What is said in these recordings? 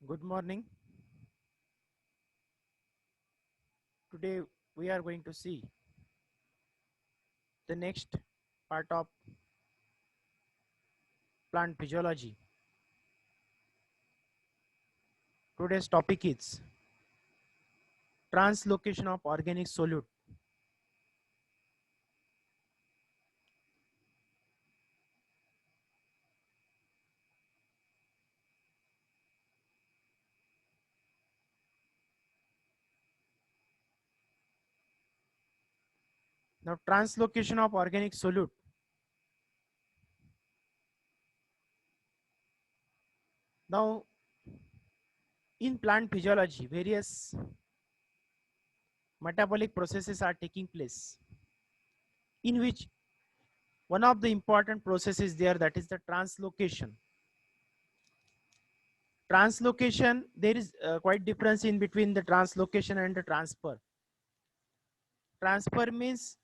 Good morning. Today we are going to see the next part of plant physiology. Today's topic is translocation of organic solute. Now translocation of organic solute. Now in plant physiology various metabolic processes are taking place in which one of the important processes there, that is the translocation. Translocation, there is quite difference in between the translocation and the transfer. Transfer means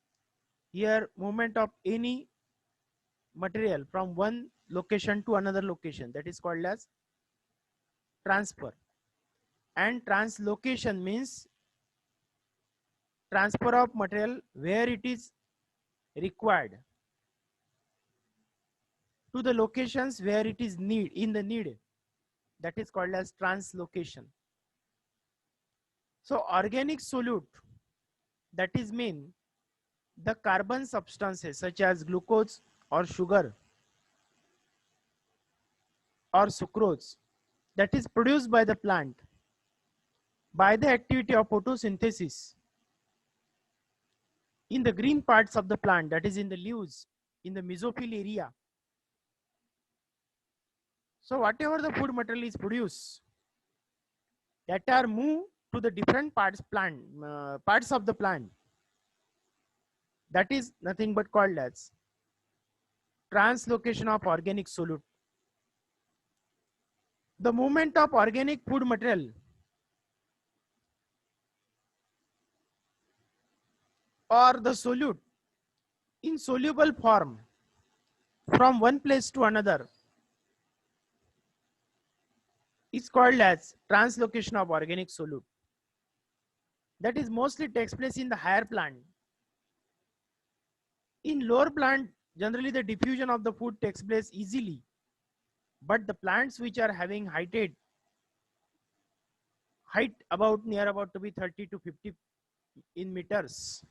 here movement of any material from one location to another location, that is called as transfer. And translocation means transfer of material where it is required to the locations where it is need, that is called as translocation. So organic solute, that is mean the carbon substances such as glucose or sugar or sucrose, that is produced by the plant by the activity of photosynthesis in the green parts of the plant, that is in the leaves, in the mesophyll area. So whatever the food material is produced, that are moved to the different parts of the plant, that is nothing but called as translocation of organic solute. The movement of organic food material or the solute in soluble form from one place to another is called as translocation of organic solute. That is mostly takes place in the higher plant. In lower plant, generally the diffusion of the food takes place easily, but the plants which are having height about near about to be 30 to 50 in meters,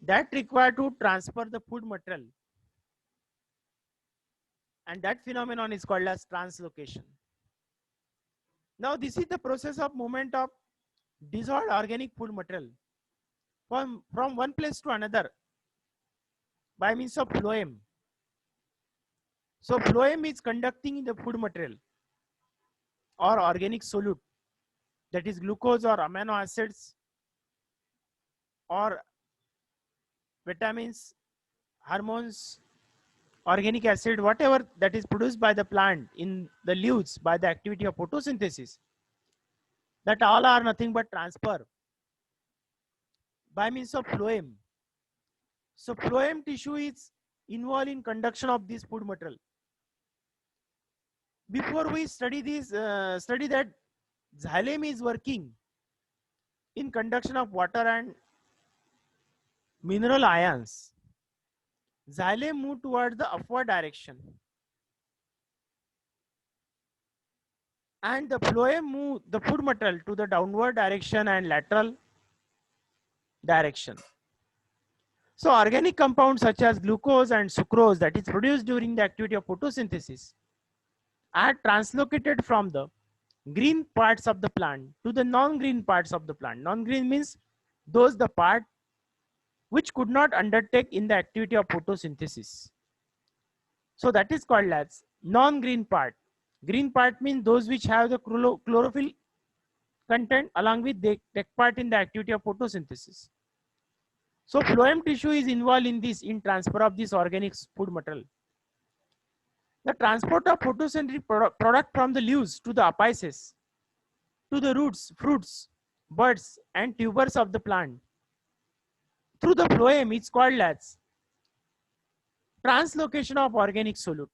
that require to transfer the food material, and that phenomenon is called as translocation. Now this is the process of movement of dissolved organic food material from one place to another by means of phloem. So phloem is conducting the food material or organic solute, that is glucose or amino acids or vitamins, hormones, organic acid, whatever that is produced by the plant in the leaves by the activity of photosynthesis, that all are nothing but transfer by means of phloem. So phloem tissue is involved in conduction of this food material. Before we study this, study that xylem is working in conduction of water and mineral ions. Xylem move towards the upward direction, and the phloem move the food material to the downward direction and lateral direction. So organic compounds such as glucose and sucrose that is produced during the activity of photosynthesis are translocated from the green parts of the plant to the non-green parts of the plant. Non-green means those the part which could not undertake in the activity of photosynthesis. So that is called as non-green part. Green part means those which have the chlorophyll content along with they take part in the activity of photosynthesis. So phloem tissue is involved in this in transfer of this organic food material. The transport of photosynthetic product from the leaves to the apices, to the roots, fruits, buds and tubers of the plant through the phloem is called as translocation of organic solute.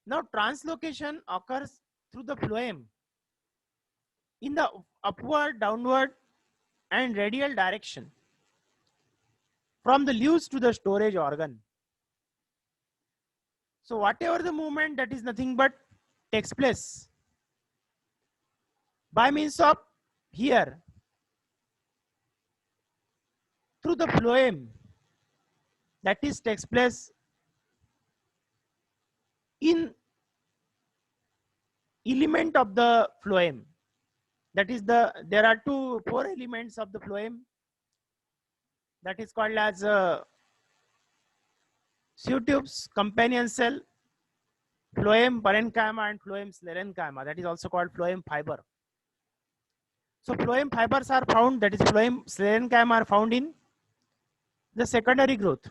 Now translocation occurs through the phloem in the upward, downward, and radial direction from the leaves to the storage organ. So whatever the movement, that is nothing but takes place by means of here through the phloem, that is takes place in element of the phloem. That is there are four elements of the phloem, that is called as pseudotubes, companion cell, phloem parenchyma, and phloem sclerenchyma. That is also called phloem fiber. So phloem fibers are found, that is phloem sclerenchyma are found in the secondary growth.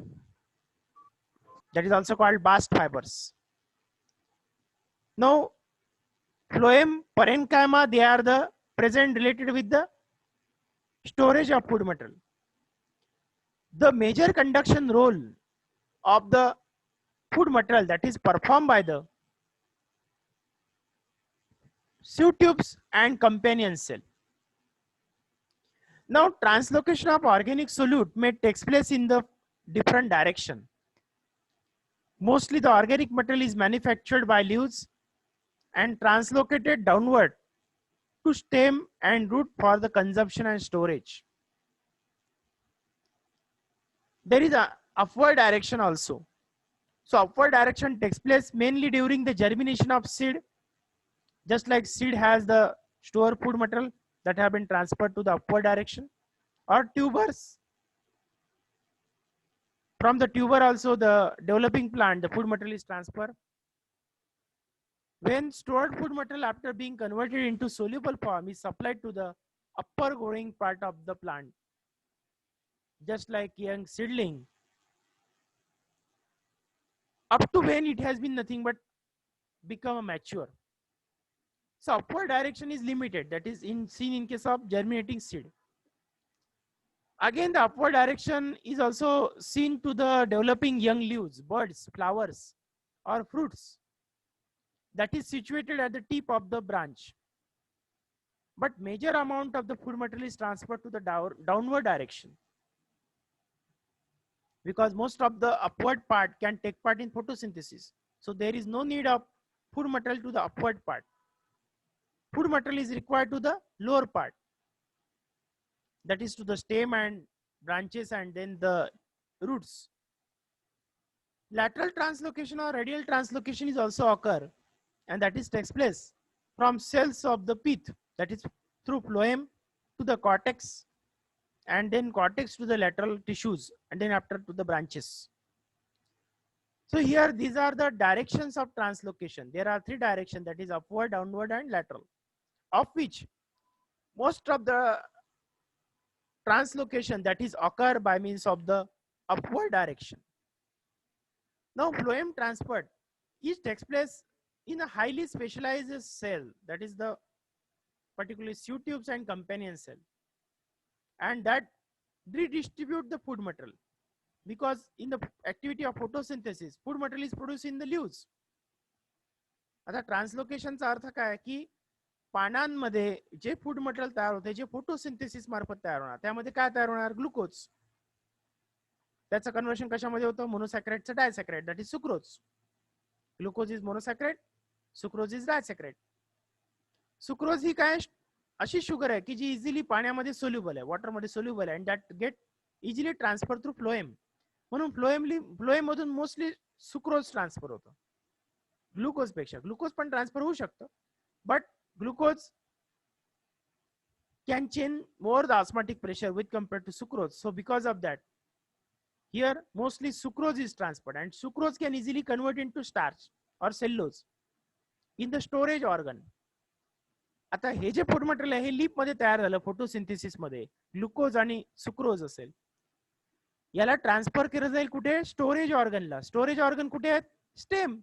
That is also called bast fibers. Now, phloem parenchyma, they are the present related with the storage of food material. The major conduction role of the food material, that is performed by the pseudotubes and companion cell. Now, translocation of organic solute may take place in the different direction. Mostly the organic material is manufactured by leaves and translocated downward to stem and root for the consumption and storage. There is a upward direction also. So upward direction takes place mainly during the germination of seed. Just like seed has the stored food material that have been transferred to the upward direction, or tubers. From the tuber also, the developing plant, the food material is transferred. When stored food material after being converted into soluble form is supplied to the upper growing part of the plant, just like young seedling, up to when it has been nothing but become a mature. So upward direction is limited, that is seen in case of germinating seed. Again, the upward direction is also seen to the developing young leaves, buds, flowers, or fruits that is situated at the tip of the branch. But major amount of the food material is transferred to the downward direction, because most of the upward part can take part in photosynthesis. So there is no need of food material to the upward part. Food material is required to the lower part, that is to the stem and branches and then the roots. Lateral translocation or radial translocation is also occur, and that is takes place from cells of the pith, that is through phloem to the cortex, and then cortex to the lateral tissues, and then after to the branches. So here these are the directions of translocation. There are three directions, that is upward, downward, and lateral, of which most of the translocation that is occur by means of the upward direction. Now phloem transport is takes place in a highly specialized cell, that is the particularly pseudotubes and companion cell, and that redistribute the food material, because in the activity of photosynthesis food material is produced in the leaves. आता ट्रान्सलोकेशनचा अर्थ काय की पानांमध्ये जे food material तयार होते, जे photosynthesis मार्फत तयार होणार, त्यामध्ये काय तयार होणार, ग्लुकोज. त्याचं कन्वर्शन कशामध्ये होतं, मोनोसॅक्राइडचं disaccharide, that is sucrose. Glucose is monosaccharide, sucrose is disaccharide. Sucrose ही काय अशी शुगर आहे की जी इझिली पाण्यामध्ये सोल्युबल आहे, वॉटरमध्ये सोल्युबल आहे, and that get easily transfer through phloem. म्हणून फ्लोएम मधून मोस्टली सुक्रोज ट्रान्सफर होतं ग्लुकोज पेक्षा. ग्लुकोज पण ट्रान्सफर होऊ शकतं, but glucose can change more the osmotic pressure with compared to sucrose. So because of that, here mostly sucrose is transferred, and sucrose can easily convert into starch or cellulose in the storage organ. आता हे जे food material आहे हे leap मध्ये तयार झालं photosynthesis मध्ये, glucose आणि sucrose असेल, याला ट्रान्सफर केलं जाईल कुठे, स्टोरेज ऑर्गनला. स्टोरेज ऑर्गन कुठे आहेत, स्टेम.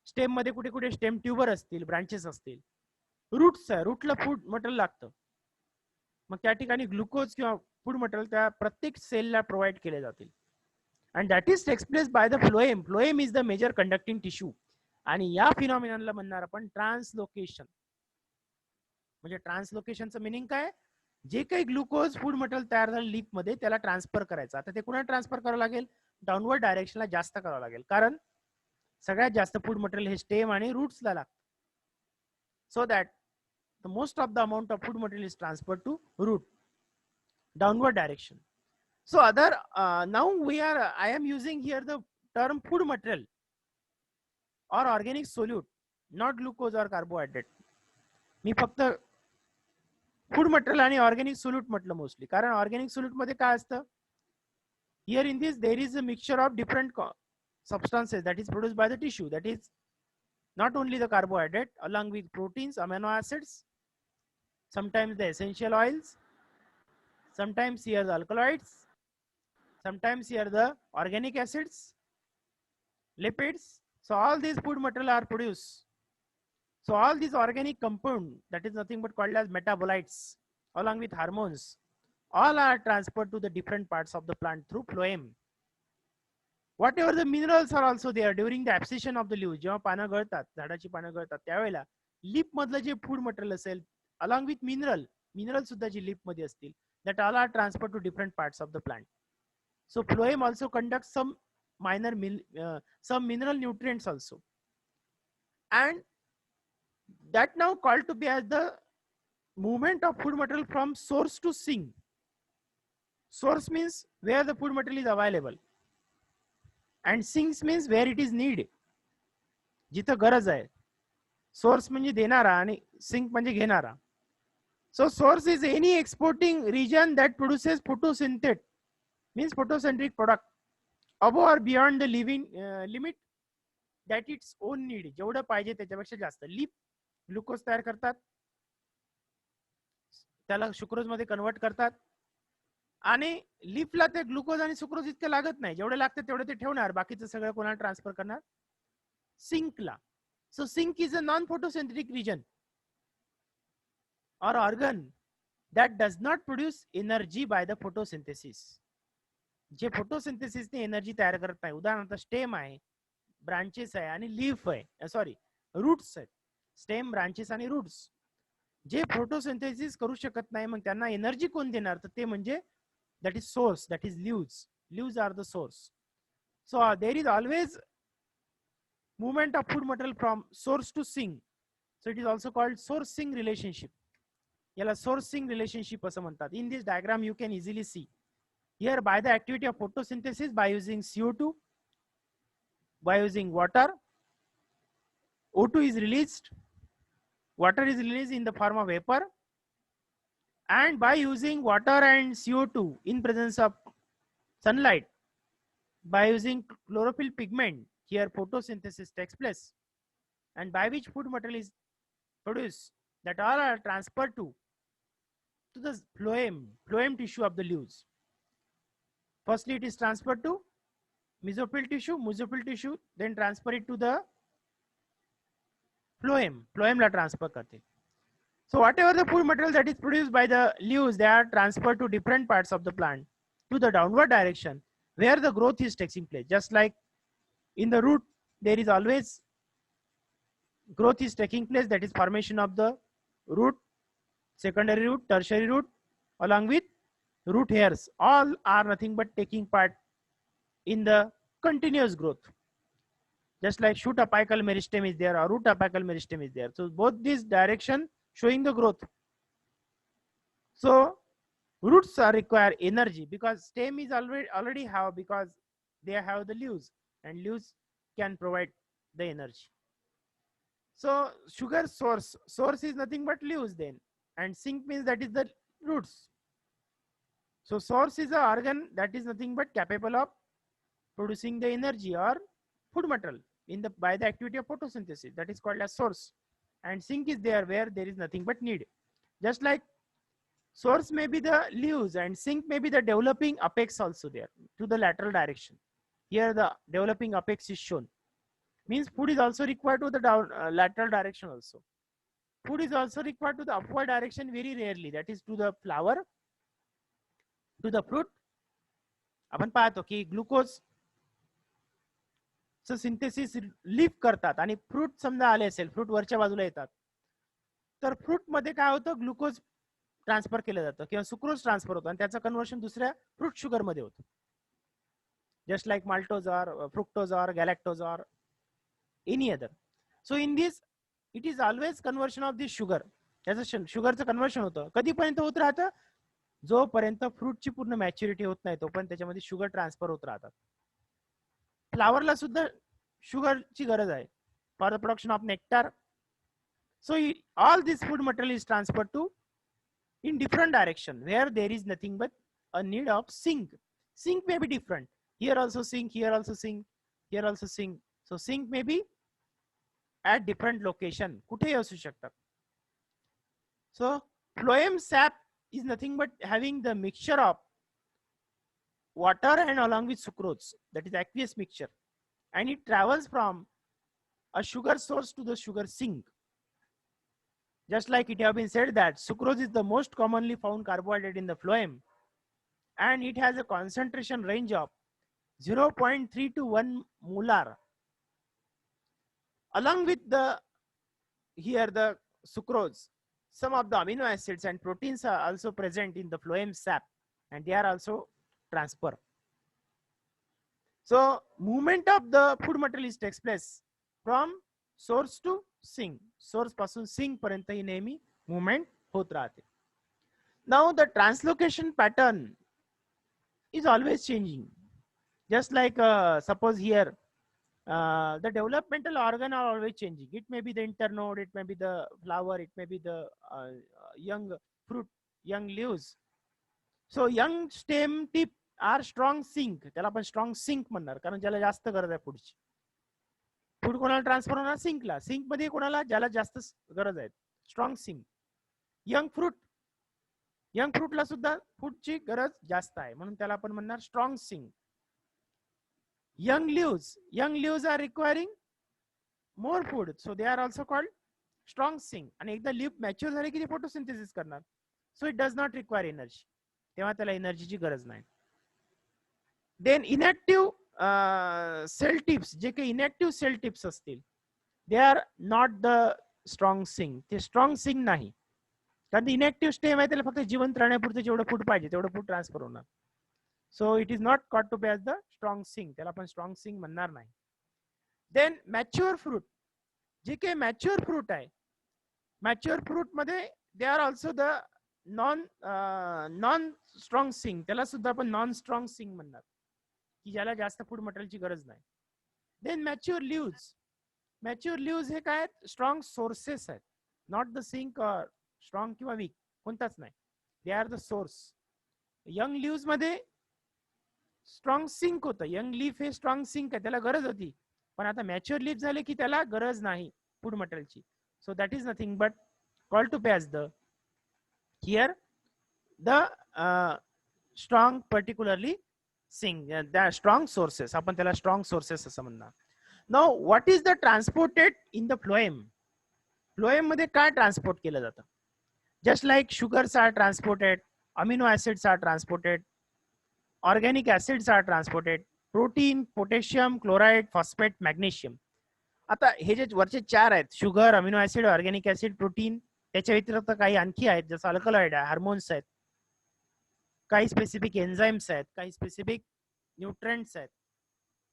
स्टेम मध्ये कुठे कुठे स्टेम ट्यूबर असतील, ब्रांचेस असतील, रूट्स आहे, रूटला फूड मटेरियल लागतं. मग त्या ठिकाणी ग्लुकोज किंवा फूड मटेरियल त्या प्रत्येक सेलला प्रोव्हाइड केले जातील, and that is takes place by the phloem. Phloem is the major conducting tissue, आणि या फिनॉमिननला म्हणणार आपण ट्रान्सलोकेशन. म्हणजे ट्रान्सलोकेशनचं मिनिंग काय, जे काही ग्लुकोज फूड मटेरियल तयार झालं लीफ मध्ये त्याला ट्रान्सफर करायचं. आता ते कुणाला ट्रान्सफर करावं लागेल, डाऊनवर्ड डायरेक्शनला जास्त करावं लागेल, कारण सगळ्यात जास्त फूड मटेरियल हे स्टेम आणि रूट्सला लागतं. So that the most of the amount of food material is transferred to root, downward direction. So now I am using here the term food material or organic solute, not glucose or carbohydrate. मी फक्त food material आणि organic solute म्हटलं mostly, कारण organic solute मध्ये काय असतं, here in this there is a mixture of different substances that is produced by the tissue, that is not only the carbohydrate along with proteins, amino acids, sometimes the essential oils, sometimes here the alkaloids, sometimes here the organic acids, lipids. So all these food material are produced. So all these organic compound, that is nothing but called as metabolites, along with hormones, all are transferred to the different parts of the plant through phloem. Whatever the minerals are also there during the abscission of the leaves, जेव्हा पानं गळतात, झाडाची पानं गळतात, त्यावेळेला leaf मधलं जे food material असेल along with mineral सुद्धा जी leaf मध्ये असतील, that all are transferred to different parts of the plant. So phloem also conducts some some mineral nutrients also, and that now called to be as the movement of food material from source to sink. Source means where the food material is available, and sinks means where it is needed, जिथं गरज आहे. Source म्हणजे देणारा आणि sink म्हणजे घेणारा. So source is any exporting region that produces photosynthate, means photocentric product above or beyond the limit that its own need. जेवढं पाहिजे त्याच्यापेक्षा जास्त. लीफ ग्लुकोज तयार करतात, त्याला सुक्रोज मध्ये कन्वर्ट करतात, आणि लीफला ते ग्लुकोज आणि सुक्रोज इतके लागत नाही, जेवढे लागते तेवढे ते ठेवणार, बाकीचं सगळं कोणाला ट्रान्सफर करणार, सिंकला. So sink is a non photosynthetic region or organ that does not produce energy by the photosynthesis. J photosynthesis ने एनर्जी तयार करत नाही. उदाहरणार्थ स्टेम आहे, ब्रांचेस आहे आणि लीफ आहे, सॉरी रूट्स आहेत. स्टेम, ब्रांचेस आणि रूट्स जे फोटोसिंथेसिस करू शकत नाही, मग त्यांना एनर्जी कोण देणार, तर ते म्हणजे that is source, that is leaves are the source. So there is always movement of food material from source to sink. So it is also called source sink relationship. याला source sink relationship असं म्हणतात. In this diagram you can easily see here, by the activity of photosynthesis, by using CO2, by using water, O2 is released, water is released in the form of vapor, and by using water and CO2 in presence of sunlight, by using chlorophyll pigment, here photosynthesis takes place, and by which food material is produced, that all are transferred to the phloem tissue of the leaves. Firstly it is transferred to mesophyll tissue, then transfer it to the phloem la transfer karte. So whatever the food material that is produced by the leaves, they are transferred to different parts of the plant to the downward direction where the growth is taking place. Just like in the root, there is always growth is taking place, that is formation of the root, secondary root, tertiary root, along with root hairs. All are nothing but taking part in the continuous growth. Just like shoot apical meristem is there or root apical meristem is there. So both these direction showing the growth. So roots are require energy because stem is already have, because they have the leaves, and leaves can provide the energy. So sugar source is nothing but leaves then, and sink means that is the roots. So source is an organ that is nothing but capable of producing the energy or food material by the activity of photosynthesis, that is called as source, and sink is there where there is nothing but need. Just like source may be the leaves and sink may be the developing apex also there to the lateral direction. Here the developing apex is shown, means food is also required to the lateral direction also. Food is also required to the upward direction very rarely, that is to the flower, to the fruit. आपण पाहतो की glucose synthesis लिफ करतात आणि fruit समजा आले असेल, fruit वरच्या बाजूला येतात, तर फ्रूट मध्ये काय होतं, ग्लुकोज ट्रान्सफर केलं जातं किंवा सुक्रोज ट्रान्सफर होतं आणि त्याचं कन्व्हर्शन दुसऱ्या फ्रूट शुगर मध्ये होतं. Just like maltose or fructose or galactose or any other. So in this it is always conversion of this sugar. त्याचं शुगरचं कन्व्हर्शन होतं. कधीपर्यंत होत राहतं, जोपर्यंत फ्रूटची पूर्ण मॅच्युरिटी होत नाही तोपर्यंत त्याच्यामध्ये शुगर ट्रान्सफर होत राहतात. फ्लावरला सुद्धा शुगरची गरज आहे for the production of nectar. So all this food material is transferred to in different direction where there is nothing but a need of sink. Sink may be different. Here also sink, here also sink, here also sink. So sink may be at different location. कुठेही असू शकतात. So phloem sap is nothing but having the mixture of water and along with sucrose, that is aqueous mixture, and it travels from a sugar source to the sugar sink. Just like it have been said that sucrose is the most commonly found carbohydrate in the phloem, and it has a concentration range of 0.3 to 1 molar. Along with the sucrose, some of the amino acids and proteins are also present in the phloem sap, and they are also transferred. So movement of the food material takes place from source to sink. Source पासून sink पर्यंत ही नेहमी movement होत राहते. Now the translocation pattern is always changing. Just like suppose here the developmental organ are always changing. It may be the internode, it may be the flower, it may be the young fruit, young leaves. So young stem tip are strong sink. त्याला आपण strong sink म्हणणार, कारण ज्याला जास्त गरज आहे पुढची. Food कोणाला ट्रान्सफर होणार, सिंकला. सिंक मध्ये कोणाला, ज्याला जास्त गरज आहे, स्ट्रॉंग सिंक. यंग फ्रूटला सुद्धा फूडची गरज जास्त आहे म्हणून त्याला आपण म्हणणार strong sink. Young leaves are requiring more food, so they are also called strong sink. आणि एकदा लिव्ह मॅच्युअर झाले की ते फोटोसिंथेसिस करणार, so it does not require energy, तेव्हा त्याला एनर्जीची गरज नाही. देन इनॅक्टिव्ह सेल टिप्स, जे काही इनॅक्टिव्ह सेल टिप्स असतील, they are not the strong sink. ते स्ट्रॉंग सिंक नाही, कारण इनॅक्टिव्ह स्टेम आहे, त्याला फक्त जिवंत राहण्यापुरतं जेवढं फूड पाहिजे तेवढं फूड ट्रान्सफर होणार. So it is not caught to be as the strong sink, त्याला आपण स्ट्रॉंग सिंक म्हणणार नाही. देन मॅच्युअर फ्रूट, जे काही मॅच्युअर फ्रूट आहे, मॅच्युअर फ्रूट मध्ये they are also the non strong sink, त्याला सुद्धा आपण नॉन स्ट्रॉंग सिंक म्हणणार, की ज्याला जास्त फूड मटेरियलची गरज नाही. देन मॅच्युअर लिव्ज हे काय आहेत, स्ट्रॉंग सोर्सेस आहेत, नॉट द सिंक स्ट्रॉंग किंवा वीक, कोणताच नाही, they are the source. Young leaves मध्ये स्ट्रॉंग सिंक होतं, यंग लीफ हे स्ट्रॉंग सिंक आहे, त्याला गरज होती, पण आता मॅच्युअर लीफ झाले की त्याला गरज नाही फूड मटेरियलची. So that is nothing but call to pass the here the strong particularly sink, त्या स्ट्रॉंग सोर्सेस, आपण त्याला स्ट्रॉंग सोर्सेस असं म्हणणार. Now what is the transported in the phloem. Phloem मध्ये काय ट्रान्सपोर्ट केलं जातं, just like sugars are transported, amino acids are transported, organic acids are transported, protein, potassium, chloride, phosphate, magnesium. आता हे जे वरचे चार आहेत, sugar, amino acid, organic acid, protein, त्याच्या व्यतिरिक्त काही आणखी आहेत, जसं अल्कलॉइड आहे, हार्मोन्स आहेत, काही स्पेसिफिक एन्झाइम्स आहेत, काही स्पेसिफिक न्यूट्रंट्स आहेत,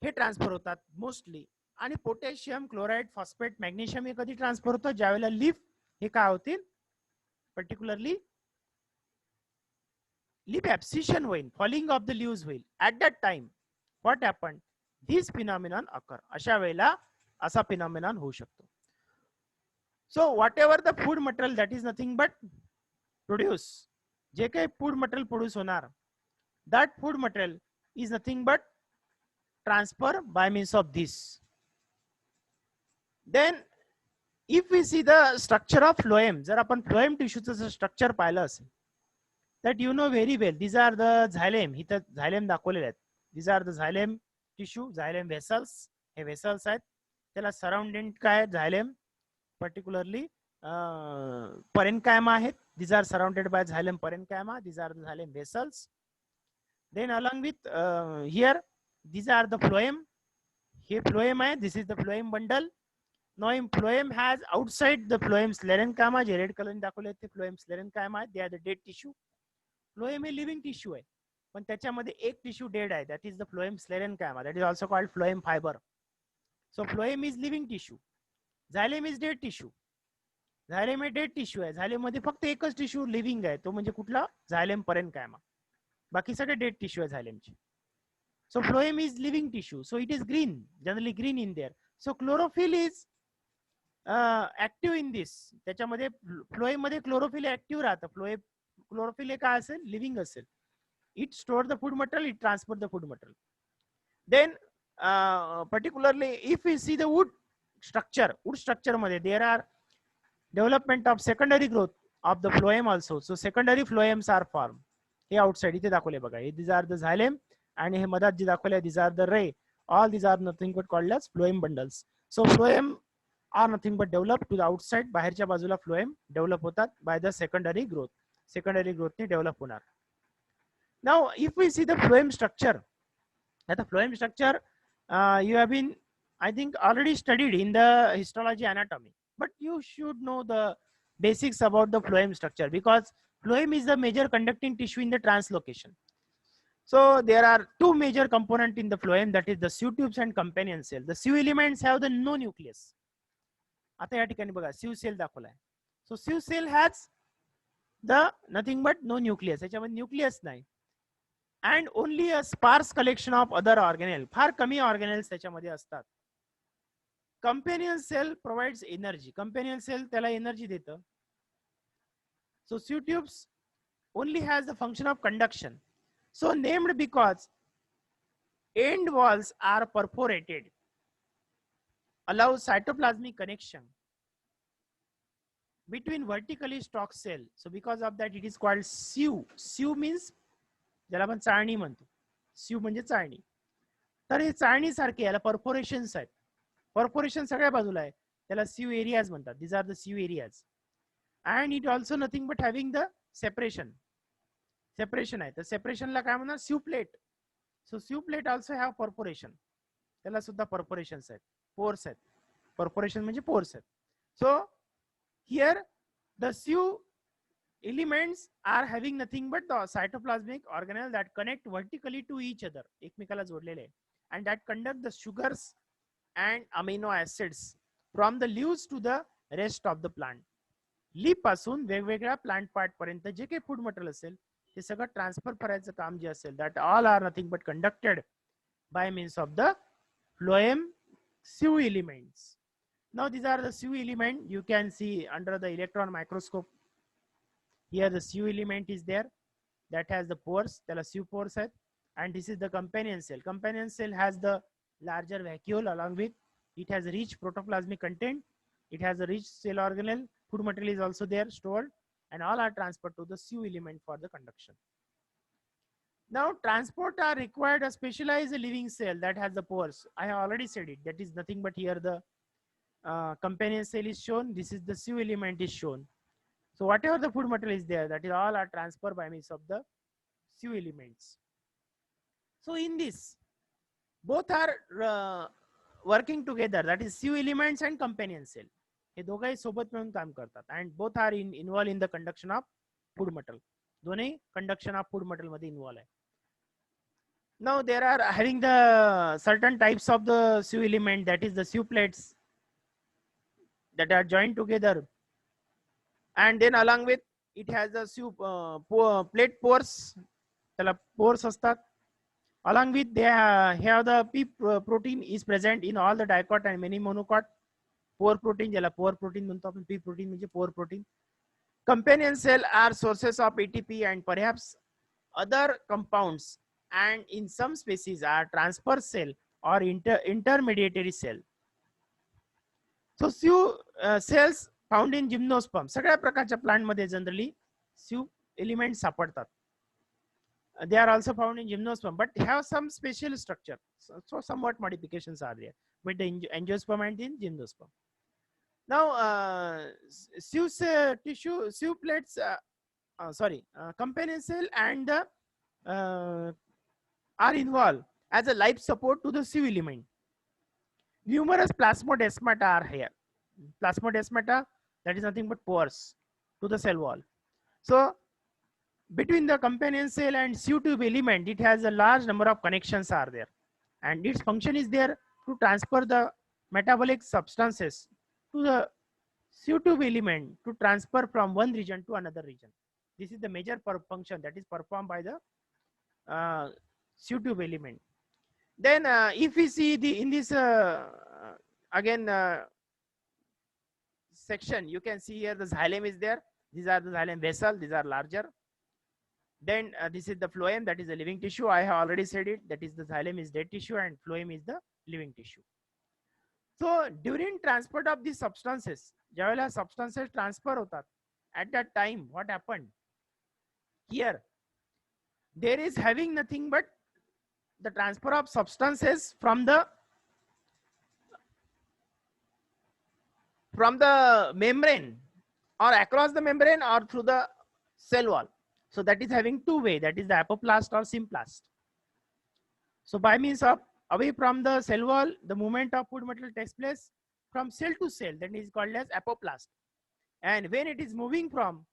हे ट्रान्सफर होतात मोस्टली. आणि पोटॅशियम, क्लोराइड, फॉस्फेट, मॅग्नेशियम हे कधी ट्रान्सफर होतं, ज्यावेळेला लीफ हे काय होतील, पर्टिक्युलरली लीफ ऍब्सिशन होईल, फॉलिंग ऑफ द लीव्स होईल. At that time what happen, this phenomenon occur, अशा वेळेला असा फिनॉमिनॉन होऊ शकतो. So whatever the food material that is nothing but produce, जे काही फूड मटेरियल प्रोड्यूस होणार, that food material is nothing but transfer by means of this. Then if we see the structure of phloem, जर आपण phloem टिश्यूचं structure पाहिलं असेल, that you know very well, these are the xylem, इथं xylem दाखवलेले आहेत, these are the xylem tissue, xylem vessels, हे vessels आहेत, त्याला सराउंडिंग काय झायलेम, पर्टिक्युलरली परेनकायमा आहेत, these are surrounded by xylem parenchyma, these are the xylem vessels. Then along with here these are the phloem, हे phloem आहे. This is the phloem bundle. Now in phloem has outside the phloem sclerenchyma, J red colour दाखवले ते phloem sclerenchyma, they are the dead tissue. Phloem हे living tissue आहे, पण त्याच्यामध्ये एक tissue dead आहे, that is the phloem sclerenchyma, that is also called phloem fiber. So phloem is living tissue, xylem is dead tissue. Xylem हे dead tissue आहे. Xylem मध्ये फक्त एकच टिश्यू लिव्हिंग आहे, तो म्हणजे कुठला, झायलेम परेनकायमा. बाकी सगळे डेड टिश्यू आहे झायलेमचे. So phloem is living tissue, so it is green, generally green in there. So chlorophyll is active in this. त्याच्यामध्ये फ्लोएम मध्ये क्लोरोफिल ऍक्टिव्ह राहतं. क्लोरोफिल हे काय असेल, लिव्हिंग असेल. It store the food material, it transfer the food material. Then particularly if we see the wood structure मध्ये there are development of secondary growth of the phloem also. So secondary phloems are formed. हे outside इथे दाखवले बघा. These are the xylem and हे मधात जे दाखवले these are the ray. All these are nothing but called as phloem bundles. So phloem are nothing but developed to the outside. बाहेरच्या बाजूला phloem develop होतात by the secondary growth. Secondary growth ने develop होणार. Now if we see the phloem structure, the phloem structure you have been, I think, already studied in the histology anatomy, but you should know the basics about the phloem structure, because phloem is the major conducting tissue in the translocation. So there are two major components in the phloem, that is the sieve tubes and companion cell. The sieve elements have the no nucleus. आता या ठिकाणी बघा sieve cell दाखवलाय. So sieve cell has the nothing but no nucleus. याच्यामध्ये nucleus नाही. And only a sparse collection of other organelles. फार कमी organelles त्याच्यामध्ये असतात. Companion cell provides energy. Companion cell त्याला energy देतं. So sieve tubes only has the function of conduction. So named because end walls are perforated, allow cytoplasmic connection between vertically stalked cell. So because of that it is called sieve. Sieve means ज्याला आपण चाळणी म्हणतो. sieve म्हणजे चाळणी. तर हे चाळणी सारखे, याला परफोरेशन्स आहेत. परफोरेशन सगळ्या बाजूला आहे, त्याला sieve areas म्हणतात. These are the sieve areas. And it also nothing but having the separation आहे. तर सेपरेशनला काय म्हणणार, sieve plate. So sieve plate also have perforation. त्याला सुद्धा परफोरेशन्स आहेत, पोर्स आहेत. परफोरेशन म्हणजे पोर्स आहेत. So here the sieve elements are having nothing but the cytoplasmic organelle that connect vertically to each other, एकमेकाला जोडलेले आहे, and that conduct the sugars and amino acids from the leaves to the rest of the plant. Leaf पासून वेगवेगळ्या plant part पर्यंत जे काही food material असेल ते सगळं ट्रान्सफर करायचं काम जे असेल, that all are nothing but conducted by means of the phloem sieve elements. Now these are the sieve element. You can see under the electron microscope. Here the sieve element is there, that has the pores, त्याला sieve pores आहेत. And this is the companion cell. Companion cell has the larger vacuole, along with it has rich protoplasmic content, it has a rich cell organelle, food material is also there stored, and all are transferred to the sieve element for the conduction. Now transport are required a specialized living cell that has the pores. I have already said it, that is nothing but here the companion cell is shown, this is the sieve element is shown. So whatever the food material is there, that is all are transferred by means of the sieve elements. So in this, both are working together, that is sieve elements and companion cell. हे दोघंही सोबत मिळून काम करतात, and both are involved in the conduction of food material. दोन्ही conduction of food material मध्ये involved आहे. Now there are having the certain types of the sieve element, that is the sieve plates that are joined together, and then along with it has the sieve plate pores, त्याला pores असतात. Along with they have the P protein is present in all the dicot and many monocot. Pore protein, ज्याला pore protein म्हणतो आपण, P protein म्हणजे pore protein. Companion cell are sources of ATP and perhaps other compounds, and in some species are transfer cell or intermediary cell. So sieve cells found in gymnosperm, सगळ्या प्रकारच्या plant मध्ये generally sieve element सापडतात. They are also found in gymnosperm, but have some special structure. So somewhat modifications are there with the angiosperm and in gymnosperm. Now sieve tissue, sieve plates, companion cell and the are involved as a life support to the sieve element. Numerous plasmodesmata are here. Plasmodesmata, that is nothing but pores to the cell wall. So between the companion cell and sieve tube element, it has a large number of connections are there, and its function is there to transfer the metabolic substances to the sieve tube element to transfer from one region to another region. This is the major function that is performed by the sieve tube element. Then if we see the in this again section, you can see here the xylem is there. These are the xylem vessel, these are larger. Then this is the phloem, that is the living tissue. I have already said it, that is the xylem is dead tissue and phloem is the living tissue. So during transport of these substances, ज्यावेळेला substances transfer होतात, at that time what happened here, there is having nothing but the transfer of substances from the membrane or across the membrane or through the cell wall. So that is having two way, that is the apoplast or symplast. So by means of away from the cell wall, the movement of food material takes place from cell to cell, that is called as apoplast. And when it is moving from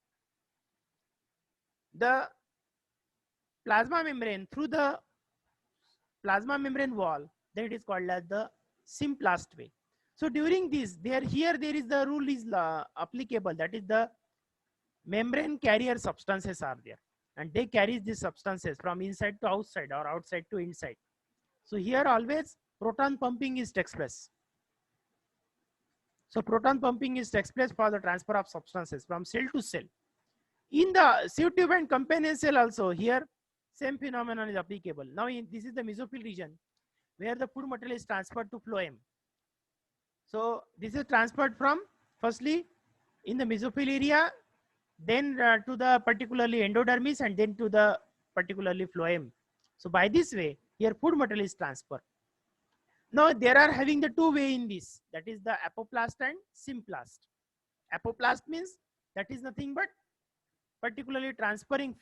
the plasma membrane through the plasma membrane wall, then it is called as the symplast way. So during this, there is the rule is applicable, that is the membrane carrier substances are there, and they carry these substances from inside to outside or outside to inside. So here always proton pumping is takes place. So proton pumping is takes place for the transfer of substances from cell to cell. In the sieve tube and companion cell also, here same phenomenon is applicable. Now this is the mesophyll region where the food material is transferred to phloem. So this is transferred from firstly in the mesophyll area, then to the particularly endodermis, and then to the particularly phloem. So by this way, here food material is transferred. Now there are having the two way in this, that is the apoplast and symplast. Apoplast means that is nothing but particularly transferring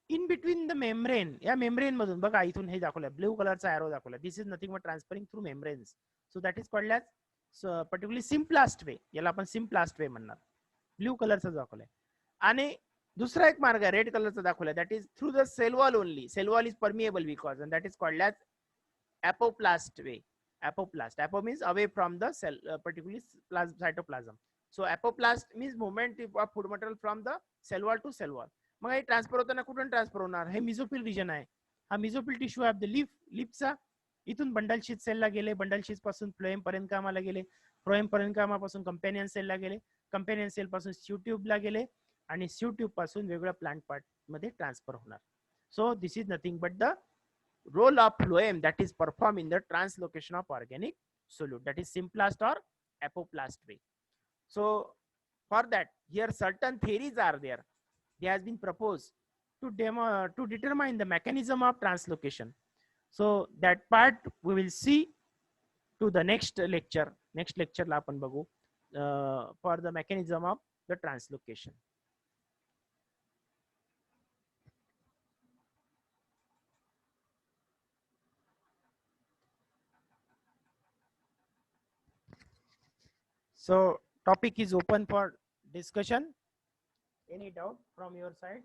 in between the membrane. या membrane मधून बघा इथून हे दाखवलं blue colorचा arrow दाखवला. This is nothing but transferring through membranes. So that is called as particularly symplast way. याला आपण symplast way म्हणणार. Blue colorचा दाखवलाय. आणि दुसरा एक मार्ग आहे रेड कलरचा दाखवलाय, that is through the cell wall only. Cell wall is permeable because, and that is called as apoplast way. Apoplast. Apo means away from the cell, particularly cytoplasm. So apoplast means movement of food material from the cell wall to cell wall. मग हे transfer होताना कुठून transfer होणार, हे mesophyll region आहे. हा mesophyll tissue of the लिफचा इथून बंडल शीथ सेलला गेले, बंडल शीथ पासून फ्लोएम पर्यंत कामाला गेले, फ्लोएम पर्यंत कामापासून कंपॅनियन सेलला गेले, कंपॅनियन सेल पासून सिव ट्यूबला गेले, आणि सिव ट्यूब पासून वेगळ्या प्लांट पार्ट मध्ये ट्रान्सफर होणार. So this is nothing but the role of phloem that is performed in the translocation of organic solute, that is symplast or apoplast way. So for that, here certain theories are there. They has been proposed to determine the mechanism of translocation. So that part we will see to the next lecture. Next lecture ला आपण बघू for the mechanism of the translocation. So topic is open for discussion. Any doubt from your side,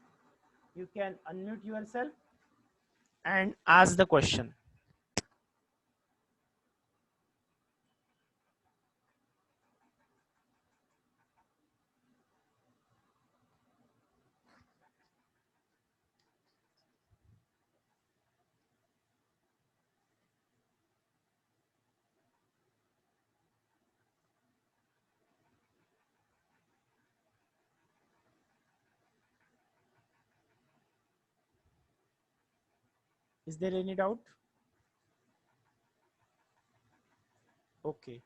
you can unmute yourself and ask the question. Is there any doubt? Okay.